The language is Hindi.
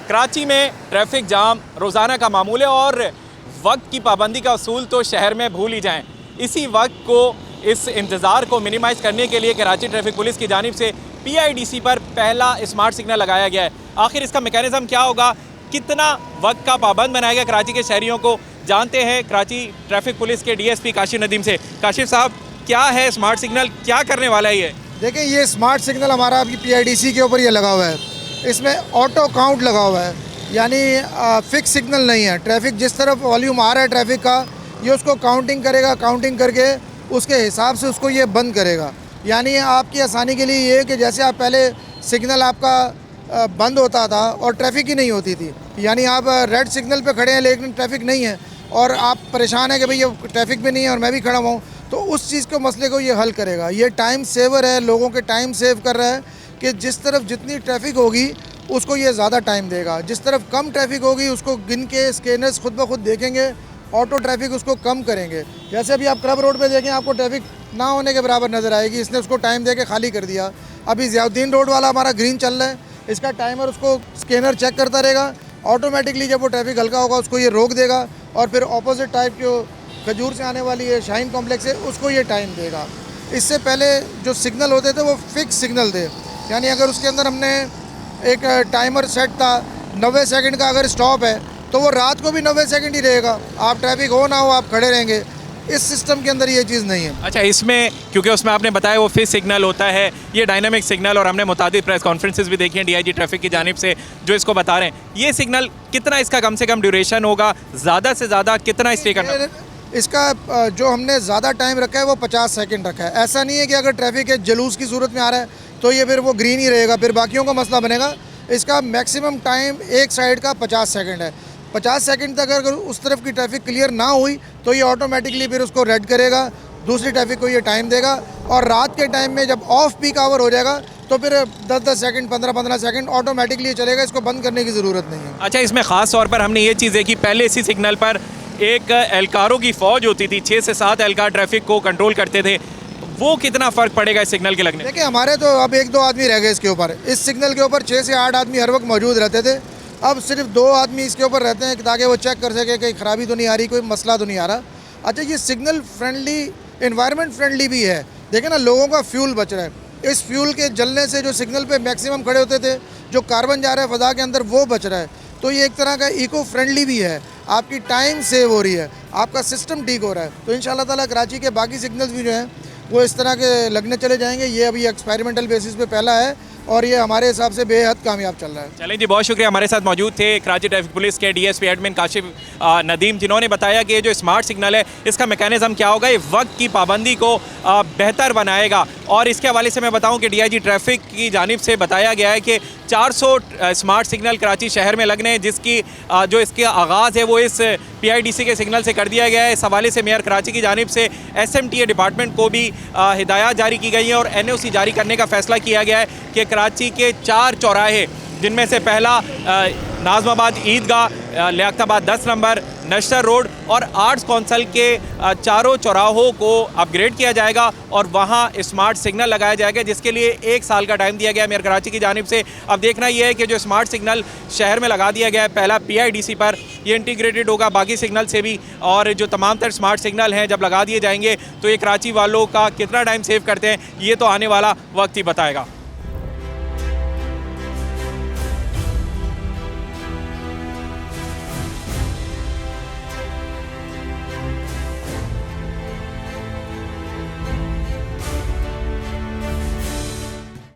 कराची में ट्रैफिक जाम रोज़ाना का मामूल है और वक्त की पाबंदी का असूल तो शहर में भूल ही जाएं। इसी वक्त को, इस इंतज़ार को मिनिमाइज़ करने के लिए कराची ट्रैफिक पुलिस की जानिब से PIDC पर पहला स्मार्ट सिग्नल लगाया गया है। आखिर इसका मैकेनिज़्म क्या होगा, कितना वक्त का पाबंद बनाएगा कराची के शहरियों को, जानते हैं कराची ट्रैफिक पुलिस के DSP काशिफ नदीम से। काशिफ साहब, क्या है स्मार्ट सिग्नल, क्या करने वाला है ये? देखें, ये स्मार्ट सिग्नल हमारा अभी PIDC के ऊपर ये लगा हुआ है। इसमें ऑटो काउंट लगा हुआ है, यानी फिक्स सिग्नल नहीं है। ट्रैफिक जिस तरफ वॉल्यूम आ रहा है ट्रैफिक का, ये उसको काउंटिंग करेगा, काउंटिंग करके उसके हिसाब से उसको ये बंद करेगा। यानी आपकी आसानी के लिए ये कि जैसे आप पहले सिग्नल आपका बंद होता था और ट्रैफिक ही नहीं होती थी, यानी आप रेड सिग्नल पे खड़े हैं लेकिन ट्रैफिक नहीं है और आप परेशान हैं कि भाई ये ट्रैफिक भी नहीं है और मैं भी खड़ा हुआ हूँ, तो उस चीज़ को, मसले को ये हल करेगा। ये टाइम सेवर है, लोगों के टाइम सेव कर रहा है कि जिस तरफ जितनी ट्रैफिक होगी उसको ये ज़्यादा टाइम देगा, जिस तरफ कम ट्रैफिक होगी उसको गिन के स्कैनर्स खुद ब खुद देखेंगे, ऑटो ट्रैफिक उसको कम करेंगे। जैसे अभी आप क्लब रोड पे देखें, आपको ट्रैफिक ना होने के बराबर नज़र आएगी, इसने उसको टाइम दे के खाली कर दिया। अभी ज़ियाउद्दीन रोड वाला हमारा ग्रीन चल रहा है, इसका टाइमर उसको स्कैनर चेक करता रहेगा, ऑटोमेटिकली जब वो ट्रैफिक हल्का होगा उसको ये रोक देगा और फिर अपोजिट टाइप जो खजूर से आने वाली है, शाहीन कॉम्प्लेक्स है, उसको ये टाइम देगा। इससे पहले जो सिग्नल होते थे वो फिक्स सिग्नल थे, यानी अगर उसके अंदर हमने एक टाइमर सेट था 90 सेकंड का, अगर स्टॉप है तो वो रात को भी 90 सेकंड ही रहेगा, आप ट्रैफिक हो ना हो आप खड़े रहेंगे। इस सिस्टम के अंदर ये चीज़ नहीं है। अच्छा, इसमें क्योंकि उसमें आपने बताया वो फिक्स सिग्नल होता है, ये डायनामिक सिग्नल, और हमने मुतादिद प्रेस कॉन्फ्रेंसेस भी देखी हैं DIG ट्रैफिक की जानिब से जो इसको बता रहे हैं। ये सिग्नल कितना, इसका कम से कम ड्यूरेशन होगा, ज़्यादा से ज़्यादा कितना स्टे करना? इसका जो हमने ज़्यादा टाइम रखा है वो 50 सेकंड रखा है। ऐसा नहीं है कि अगर ट्रैफिक है जलूस की सूरत में आ रहा है तो ये फिर वो ग्रीन ही रहेगा, फिर बाकियों का मसला बनेगा। इसका मैक्सिमम टाइम एक साइड का 50 सेकंड है। 50 सेकंड तक अगर उस तरफ की ट्रैफिक क्लियर ना हुई तो ये ऑटोमेटिकली फिर उसको रेड करेगा, दूसरी ट्रैफिक को ये टाइम देगा, और रात के टाइम में जब ऑफ पीक आवर हो जाएगा तो फिर 10-10 सेकंड 15-15 सेकंड ऑटोमेटिकली चलेगा, इसको बंद करने की ज़रूरत नहीं है। अच्छा, इसमें ख़ास तौर पर हमने ये चीज़ देखी, पहले इसी सिग्नल पर एक एहलकारों की फ़ौज होती थी, 6 से 7 एहलकार ट्रैफिक को कंट्रोल करते थे। वो कितना फ़र्क पड़ेगा इस सिग्नल के लगने? देखिए, हमारे तो अब 1-2 आदमी रह गए इसके ऊपर। इस सिग्नल के ऊपर 6 से 8 आदमी हर वक्त मौजूद रहते थे, अब सिर्फ 2 आदमी इसके ऊपर रहते हैं ताकि वो चेक कर सके कहीं ख़राबी तो नहीं आ रही, कोई मसला तो नहीं आ रहा। अच्छा, ये सिग्नल फ्रेंडली, एनवायरनमेंट फ्रेंडली भी है। देखें ना, लोगों का फ्यूल बच रहा है। इस फ्यूल के जलने से जो सिग्नल पे मैक्सिमम खड़े होते थे, जो कार्बन जा रहा है फ़ज़ा के अंदर, वो बच रहा है। तो ये एक तरह का इको फ्रेंडली भी है, आपकी टाइम सेव हो रही है, आपका सिस्टम ठीक हो रहा है। तो इंशाल्लाह ताला कराची के बाकी सिग्नल्स भी जो हैं वो इस तरह के लगने चले जाएंगे। ये अभी एक्सपेरिमेंटल बेसिस पे पहला है और ये हमारे हिसाब से बेहद कामयाब चल रहा है। चलें जी, बहुत शुक्रिया। हमारे साथ मौजूद थे कराची ट्रैफिक पुलिस के DSP एडमिन काशिफ नदीम, जिन्होंने बताया कि ये जो स्मार्ट सिग्नल है इसका मैकेनिज़्म क्या होगा, ये वक्त की पाबंदी को बेहतर बनाएगा। और इसके हवाले से मैं बताऊं कि DIG ट्रैफिक की जानिब से बताया गया है कि 400 स्मार्ट सिग्नल कराची शहर में लगने हैं, जिसकी जो इसके आगाज़ है वो इस PIDC के सिग्नल से कर दिया गया है। इस हवाले से मेयर कराची की जानिब से SMTA डिपार्टमेंट को भी हिदायत जारी की गई है और NOC जारी करने का फ़ैसला किया गया है कि कराची के 4 चौराहे, जिनमें से पहला नाज़माबाद ईदगाह, लियाकताबाद 10 नंबर, नशर रोड और आर्ट्स कौंसल के चारों चौराहों को अपग्रेड किया जाएगा और वहाँ स्मार्ट सिग्नल लगाया जाएगा, जिसके लिए 1 साल का टाइम दिया गया मेयर कराची की जानिब से। अब देखना यह है कि जो स्मार्ट सिग्नल शहर में लगा दिया गया है पहला PIDC पर, ये इंटीग्रेटेड होगा बाकी सिग्नल से भी, और जो तमाम तर स्मार्ट सिग्नल हैं जब लगा दिए जाएंगे तो ये कराची वालों का कितना टाइम सेव करते हैं ये तो आने वाला वक्त ही बताएगा।